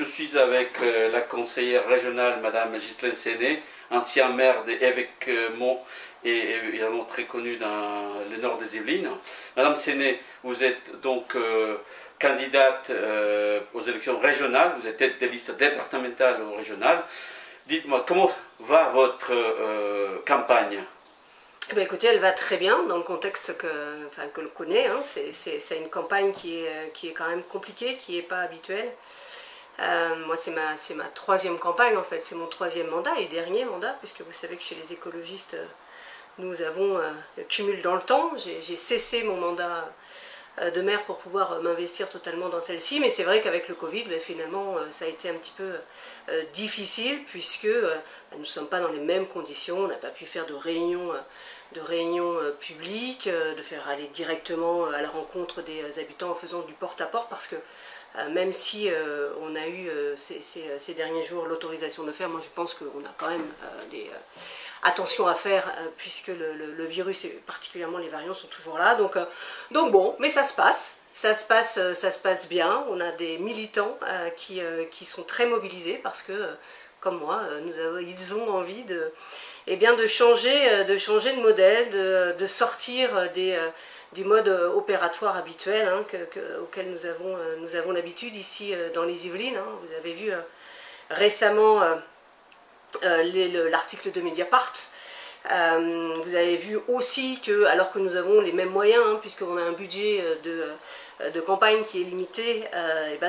suis avec la conseillère régionale, Madame Ghislaine Séné, ancienne maire d'Évêquemont et évidemment très connue dans le nord des Yvelines. Madame Séné, vous êtes donc candidate aux élections régionales, vous êtes tête des listes départementales ou régionales. Dites-moi, comment va votre campagne? Eh bien, écoutez, elle va très bien dans le contexte que l'on connaît. Hein. C'est une campagne qui est quand même compliquée, qui n'est pas habituelle. Moi, c'est ma troisième campagne, en fait. C'est mon troisième mandat et dernier mandat, puisque vous savez que chez les écologistes, nous avons le cumul dans le temps. J'ai cessé mon mandat de maire pour pouvoir m'investir totalement dans celle-ci, mais c'est vrai qu'avec le Covid, finalement, ça a été un petit peu difficile, puisque nous ne sommes pas dans les mêmes conditions, on n'a pas pu faire de réunions publiques, de faire aller directement à la rencontre des habitants en faisant du porte-à-porte, parce que même si on a eu ces derniers jours l'autorisation de le faire, moi je pense qu'on a quand même des attention à faire, puisque le virus et particulièrement les variants sont toujours là. Donc bon, mais ça se passe. Ça se passe bien. On a des militants qui sont très mobilisés parce que, comme moi, ils ont envie de changer de modèle, de sortir du mode opératoire habituel auquel nous avons l'habitude ici dans les Yvelines. Hein. Vous avez vu récemment l'article de Mediapart. Vous avez vu aussi que, alors que nous avons les mêmes moyens, puisqu'on a un budget de campagne qui est limité,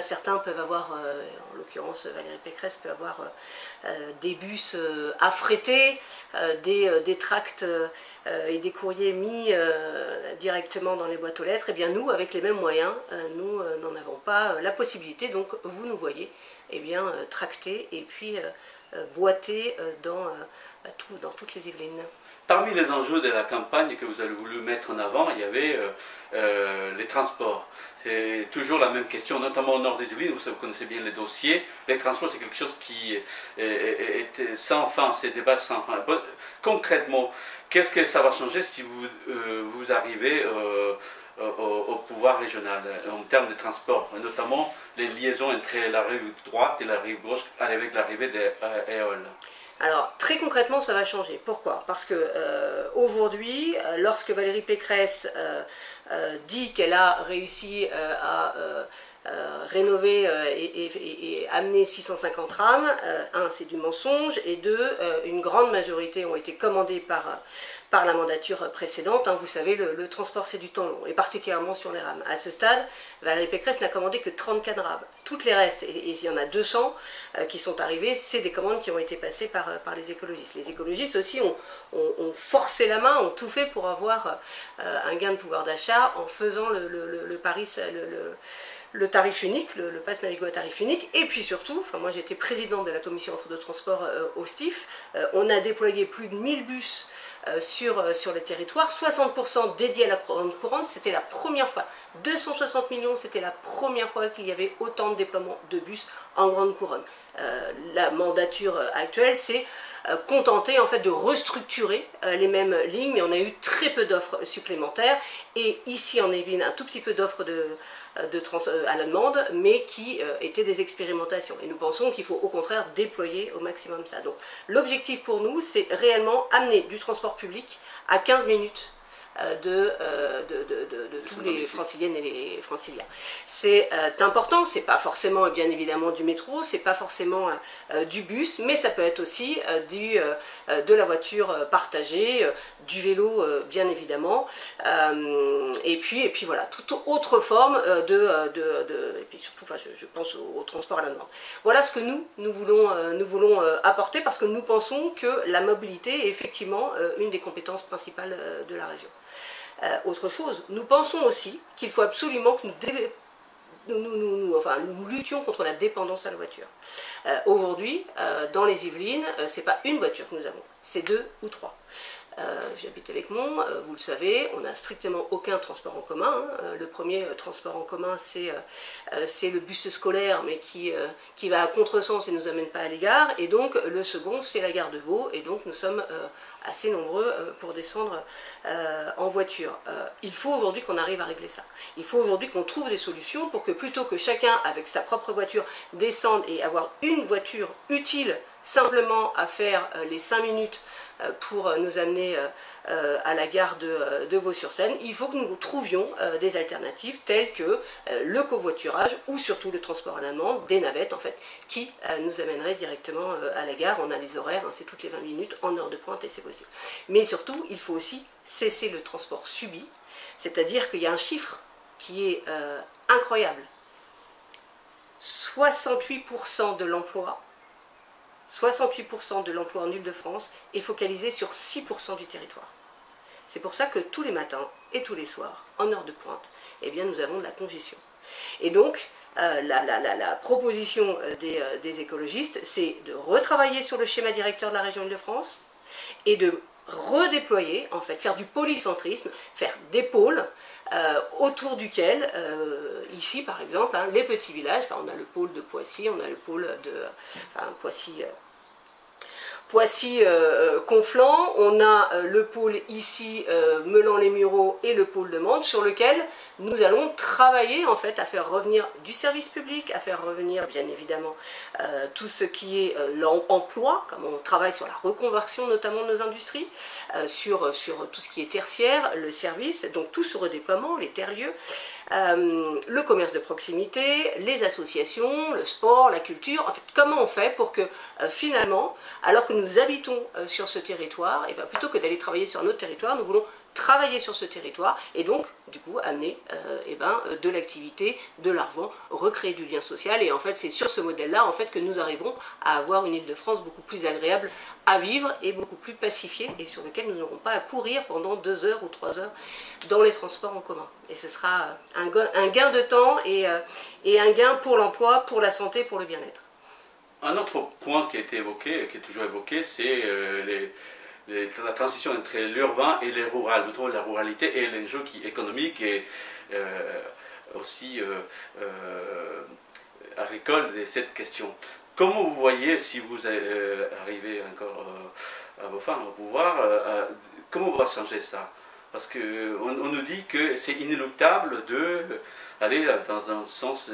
certains peuvent avoir, en l'occurrence Valérie Pécresse peut avoir des bus affrétés, des tracts et des courriers mis directement dans les boîtes aux lettres. Et bien nous, avec les mêmes moyens, nous n'en avons pas la possibilité. Donc vous nous voyez tracter et puis boiter dans toutes les Yvelines. Parmi les enjeux de la campagne que vous avez voulu mettre en avant, il y avait les transports. C'est toujours la même question, notamment au nord des Yvelines, vous connaissez bien les dossiers. Les transports, c'est quelque chose qui est sans fin, c'est des bases sans fin. Concrètement, qu'est-ce que ça va changer si vous arrivez au pouvoir régional en termes de transport, notamment les liaisons entre la rive droite et la rive gauche avec l'arrivée des éoles? Alors, très concrètement, ça va changer. Pourquoi? Parce que aujourd'hui, lorsque Valérie Pécresse dit qu'elle a réussi à rénover et amener 650 rames, c'est du mensonge, et deux, une grande majorité ont été commandées par la mandature précédente. Vous savez, le transport c'est du temps long, et particulièrement sur les rames. À ce stade, Valérie Pécresse n'a commandé que 34 rames. Toutes les restes, et il y en a 200 qui sont arrivées, c'est des commandes qui ont été passées par les écologistes. Les écologistes aussi ont forcé la main, ont tout fait pour avoir un gain de pouvoir d'achat en faisant le tarif unique, le pass Navigo à tarif unique, et puis surtout, moi j'étais présidente de la commission de transport au STIF, on a déployé plus de 1000 bus sur les territoires, 60% dédiés à la grande couronne, c'était la première fois, 260 millions, c'était la première fois qu'il y avait autant de déploiement de bus en grande couronne. La mandature actuelle s'est contentée en fait de restructurer les mêmes lignes, mais on a eu très peu d'offres supplémentaires, et ici en Yvelines un tout petit peu d'offres à la demande, mais qui étaient des expérimentations. Et nous pensons qu'il faut au contraire déployer au maximum ça. Donc l'objectif pour nous, c'est réellement amener du transport public à 15 minutes de tous les franciliennes et les franciliens. C'est important, c'est pas forcément bien évidemment du métro, c'est pas forcément du bus, mais ça peut être aussi de la voiture partagée, du vélo bien évidemment, et puis voilà, toute autre forme et puis surtout, je pense au transport à la demande. Voilà ce que nous voulons apporter, parce que nous pensons que la mobilité est effectivement une des compétences principales de la région. Autre chose, nous pensons aussi qu'il faut absolument que nous luttions contre la dépendance à la voiture. Aujourd'hui, dans les Yvelines, c'est pas une voiture que nous avons, c'est 2 ou 3. J'habite avec Mont, vous le savez, on n'a strictement aucun transport en commun. Le premier transport en commun, c'est le bus scolaire, mais qui va à contresens et ne nous amène pas à l'égard. Et donc le second, c'est la gare de Vaud, et donc nous sommes assez nombreux pour descendre en voiture. Il faut aujourd'hui qu'on arrive à régler ça. Il faut aujourd'hui qu'on trouve des solutions pour que plutôt que chacun, avec sa propre voiture, descende et avoir une voiture utile simplement à faire les 5 minutes pour nous amener à la gare de Vaux-sur-Seine, il faut que nous trouvions des alternatives telles que le covoiturage ou surtout le transport à la demande, des navettes en fait, qui nous amèneraient directement à la gare. On a des horaires, hein, c'est toutes les 20 minutes en heure de pointe et c'est possible. Mais surtout, il faut aussi cesser le transport subi, c'est-à-dire qu'il y a un chiffre qui est incroyable. 68% de l'emploi 68% de l'emploi en Île-de-France est focalisé sur 6% du territoire. C'est pour ça que tous les matins et tous les soirs, en heure de pointe, eh bien, nous avons de la congestion. Et donc, la proposition des écologistes, c'est de retravailler sur le schéma directeur de la région Île-de-France et de redéployer, en fait, faire du polycentrisme, faire des pôles autour duquel, ici par exemple, hein, les petits villages, on a le pôle de Poissy, on a le pôle de Poissy-Conflans, on a le pôle ici Meulan-les-Mureaux et le pôle de Mende, sur lequel nous allons travailler en fait à faire revenir du service public, à faire revenir bien évidemment tout ce qui est l'emploi, comme on travaille sur la reconversion notamment de nos industries, sur tout ce qui est tertiaire, le service, donc tout ce redéploiement, les terres-lieux, le commerce de proximité, les associations, le sport, la culture. En fait, comment on fait pour que finalement, alors que nous habitons sur ce territoire, et bien, plutôt que d'aller travailler sur un autre territoire, nous voulons travailler sur ce territoire et donc du coup amener de l'activité, de l'argent, recréer du lien social. Et en fait c'est sur ce modèle-là en fait que nous arriverons à avoir une Île-de-France beaucoup plus agréable à vivre et beaucoup plus pacifiée, et sur lequel nous n'aurons pas à courir pendant 2 heures ou 3 heures dans les transports en commun. Et ce sera un gain de temps et un gain pour l'emploi, pour la santé, pour le bien-être. Un autre point qui a été évoqué, qui est toujours évoqué, c'est la transition entre l'urbain et le rural, notamment la ruralité et l'enjeu économique et aussi agricole de cette question. Comment vous voyez, si vous arrivez encore à vos fins, au pouvoir, comment va changer ça? Parce qu'on nous dit que c'est inéluctable d'aller dans un sens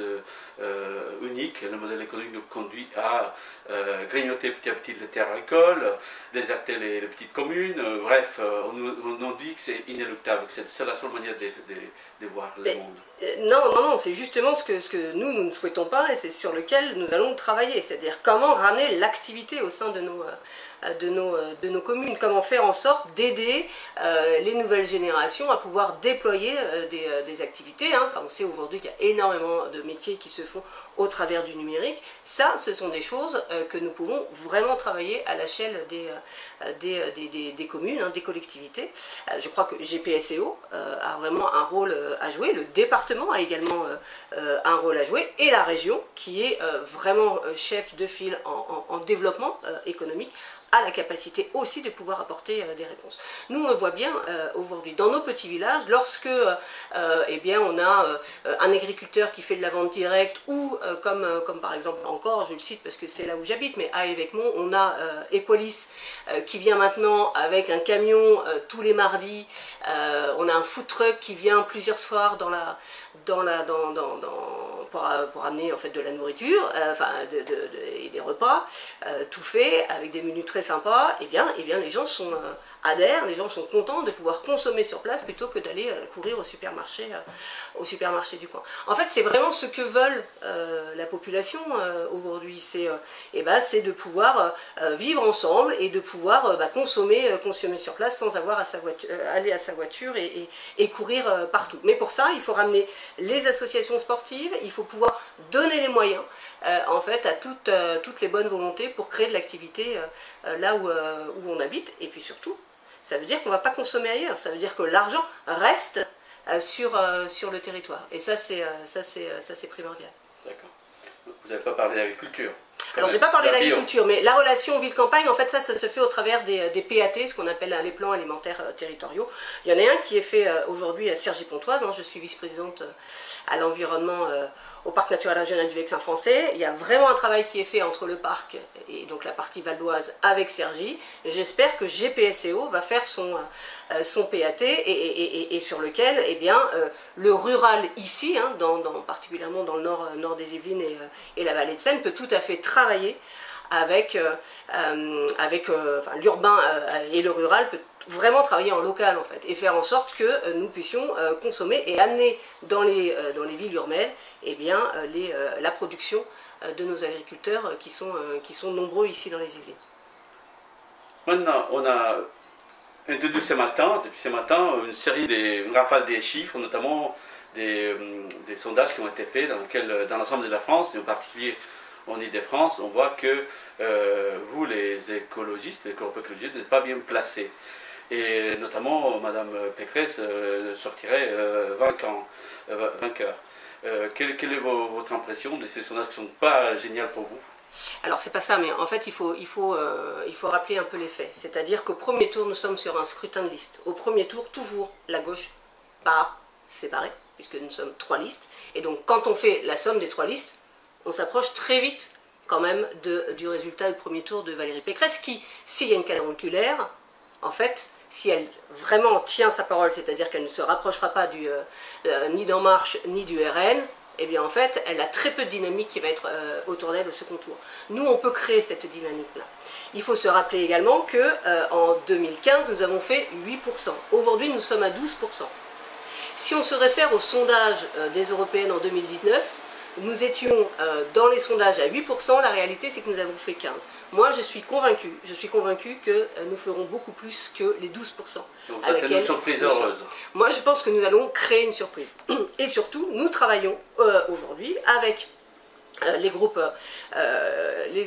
unique. Le modèle économique nous conduit à grignoter petit à petit les terres agricoles, déserter les petites communes. Bref, on nous dit que c'est inéluctable, que c'est la seule manière de voir le monde. Non, c'est justement ce que nous ne souhaitons pas, et c'est sur lequel nous allons travailler. C'est-à-dire comment ramener l'activité au sein de nos communes, comment faire en sorte d'aider les nouvelles générations à pouvoir déployer des activités. Hein. Enfin, on sait aujourd'hui qu'il y a énormément de métiers qui se font au travers du numérique. Ça, ce sont des choses que nous pouvons vraiment travailler à l'échelle des communes, hein, des collectivités. Je crois que GPSEO a vraiment un rôle à jouer, le département a également un rôle à jouer, et la région, qui est vraiment chef de file en développement économique, a la capacité aussi de pouvoir apporter des réponses. Nous, on le voit bien aujourd'hui dans nos petits villages, lorsque on a un agriculteur qui fait de la vente directe, ou comme par exemple, encore, je le cite parce que c'est là où j'habite, mais à Évêquemont, on a Equalis qui vient maintenant avec un camion tous les mardis, on a un food truck qui vient plusieurs soirs pour amener en fait de la nourriture, et des repas, tout fait, avec des menus très sympas. Et bien les gens adhèrent, les gens sont contents de pouvoir consommer sur place plutôt que d'aller courir au supermarché du coin. En fait, c'est vraiment ce que veulent la population aujourd'hui, c'est de pouvoir vivre ensemble et de pouvoir consommer sur place sans avoir aller à sa voiture et courir partout. Mais pour ça, il faut ramener les associations sportives, il faut pouvoir donner les moyens en fait à toutes les bonnes volontés pour créer de l'activité là où on habite. Et puis surtout, ça veut dire qu'on ne va pas consommer ailleurs, ça veut dire que l'argent reste sur le territoire. Et ça c'est primordial. D'accord. Vous n'avez pas parlé d'agriculture. Alors, j'ai pas parlé d'agriculture, mais la relation ville-campagne, en fait, ça se fait au travers des PAT, ce qu'on appelle les plans alimentaires territoriaux. Il y en a un qui est fait aujourd'hui à Cergy-Pontoise. Je suis vice-présidente à l'environnement au parc naturel régional du Vexin français. Il y a vraiment un travail qui est fait entre le parc et donc la partie valdoise avec Cergy. J'espère que GPSEO va faire son PAT et sur lequel, eh bien, le rural ici, particulièrement dans le nord des Yvelines et la vallée de Seine, peut tout à fait travailler avec l'urbain et le rural peut vraiment travailler en local en fait et faire en sorte que nous puissions consommer et amener dans les villes urbaines eh bien, la production de nos agriculteurs qui sont nombreux ici dans les Yvelines. Maintenant, on a depuis ce matin, une rafale des chiffres, notamment des sondages qui ont été faits dans l'ensemble de la France, et en particulier en Ile-de-France. On voit que vous, les écologistes, les écologistes, n'êtes pas bien placés. Et notamment, Madame Pécresse sortirait vainqueur. Quelle est votre impression de ces sondages qui ne sont pas géniaux pour vous? Alors c'est pas ça, mais en fait il faut rappeler un peu les faits. C'est-à-dire qu'au premier tour, nous sommes sur un scrutin de liste. Au premier tour, toujours la gauche part séparée, puisque nous sommes 3 listes. Et donc quand on fait la somme des 3 listes, on s'approche très vite quand même du résultat du premier tour de Valérie Pécresse, qui, s'il y a une caniculaire, en fait, si elle vraiment tient sa parole, c'est-à-dire qu'elle ne se rapprochera pas ni d'En Marche ni du RN, eh bien en fait, elle a très peu de dynamique qui va être autour d'elle au second tour. Nous, on peut créer cette dynamique-là. Il faut se rappeler également qu'en 2015, nous avons fait 8%. Aujourd'hui, nous sommes à 12%. Si on se réfère au sondage des Européennes en 2019, nous étions dans les sondages à 8%, la réalité c'est que nous avons fait 15%. Moi je suis convaincue que nous ferons beaucoup plus que les 12%. Donc ça fait une surprise heureuse. Moi je pense que nous allons créer une surprise. Et surtout, nous travaillons aujourd'hui avec les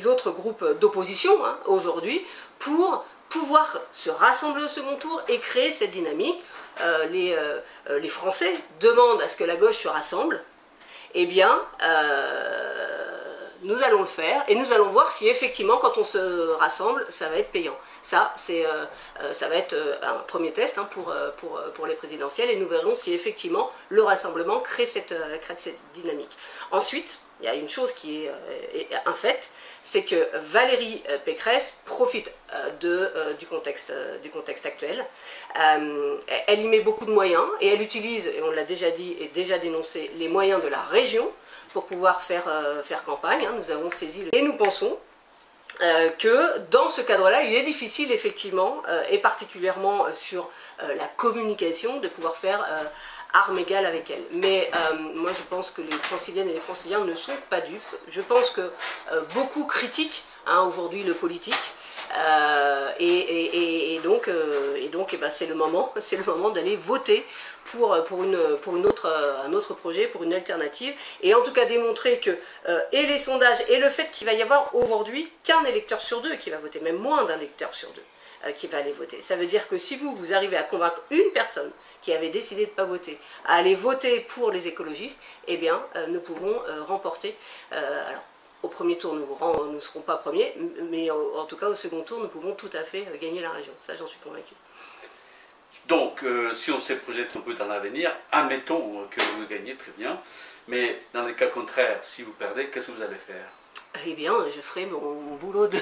autres groupes d'opposition aujourd'hui pour pouvoir se rassembler au second tour et créer cette dynamique. Les Français demandent à ce que la gauche se rassemble. Eh bien, nous allons le faire et nous allons voir si effectivement, quand on se rassemble, ça va être payant. Ça va être un premier test pour les présidentielles et nous verrons si effectivement le rassemblement crée cette dynamique. Ensuite, il y a une chose qui est un fait, c'est que Valérie Pécresse profite du contexte actuel. Elle y met beaucoup de moyens et elle utilise, et on l'a déjà dit et déjà dénoncé, les moyens de la région pour pouvoir faire campagne. Nous avons saisi et nous pensons que dans ce cadre-là, il est difficile effectivement, et particulièrement sur la communication, de pouvoir faire armes égales avec elle. Mais moi je pense que les Franciliennes et les Franciliens ne sont pas dupes. Je pense que beaucoup critiquent aujourd'hui le politique. Donc c'est le moment d'aller voter pour un autre projet, pour une alternative, et en tout cas démontrer que et les sondages et le fait qu'il va y avoir aujourd'hui qu'un électeur sur 2 qui va voter, même moins d'un électeur sur 2 qui va aller voter. Ça veut dire que si vous arrivez à convaincre une personne qui avait décidé de ne pas voter, à aller voter pour les écologistes, eh bien nous pouvons remporter. Alors, au premier tour, nous ne serons pas premiers, mais en tout cas au second tour, nous pouvons tout à fait gagner la région. Ça, j'en suis convaincue. Donc, si on se projette un peu dans l'avenir, admettons que vous gagnez, très bien, mais dans le cas contraire, si vous perdez, qu'est-ce que vous allez faire? Eh bien, je ferai mon boulot de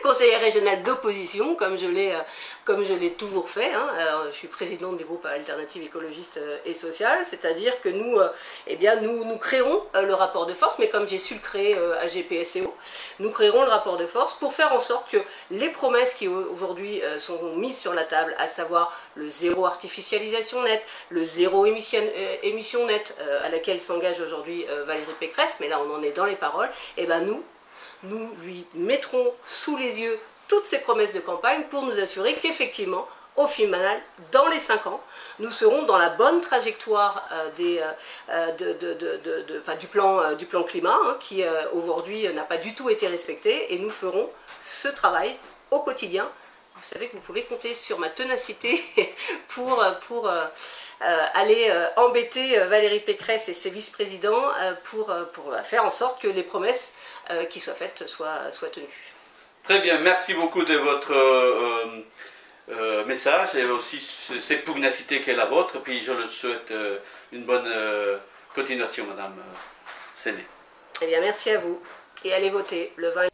conseillère régionale d'opposition, comme je l'ai toujours fait. Alors, je suis présidente du groupe Alternative écologiste et sociale, c'est-à-dire que nous créerons le rapport de force, mais comme j'ai su le créer à GPSEO, nous créerons le rapport de force pour faire en sorte que les promesses qui aujourd'hui sont mises sur la table, à savoir le zéro artificialisation nette, le zéro émission nette, à laquelle s'engage aujourd'hui Valérie Pécresse, mais là on en est dans les paroles, et ben nous lui mettrons sous les yeux toutes ces promesses de campagne pour nous assurer qu'effectivement, au final, dans les 5 ans, nous serons dans la bonne trajectoire du plan climat, qui aujourd'hui n'a pas du tout été respecté, et nous ferons ce travail au quotidien. Vous savez que vous pouvez compter sur ma ténacité pour aller embêter Valérie Pécresse et ses vice-présidents pour faire en sorte que les promesses qui soient faites soient tenues. Très bien, merci beaucoup de votre message et aussi cette pugnacité qui est la vôtre. Puis je le souhaite une bonne continuation, Madame Séné. Eh bien, merci à vous et allez voter le 20.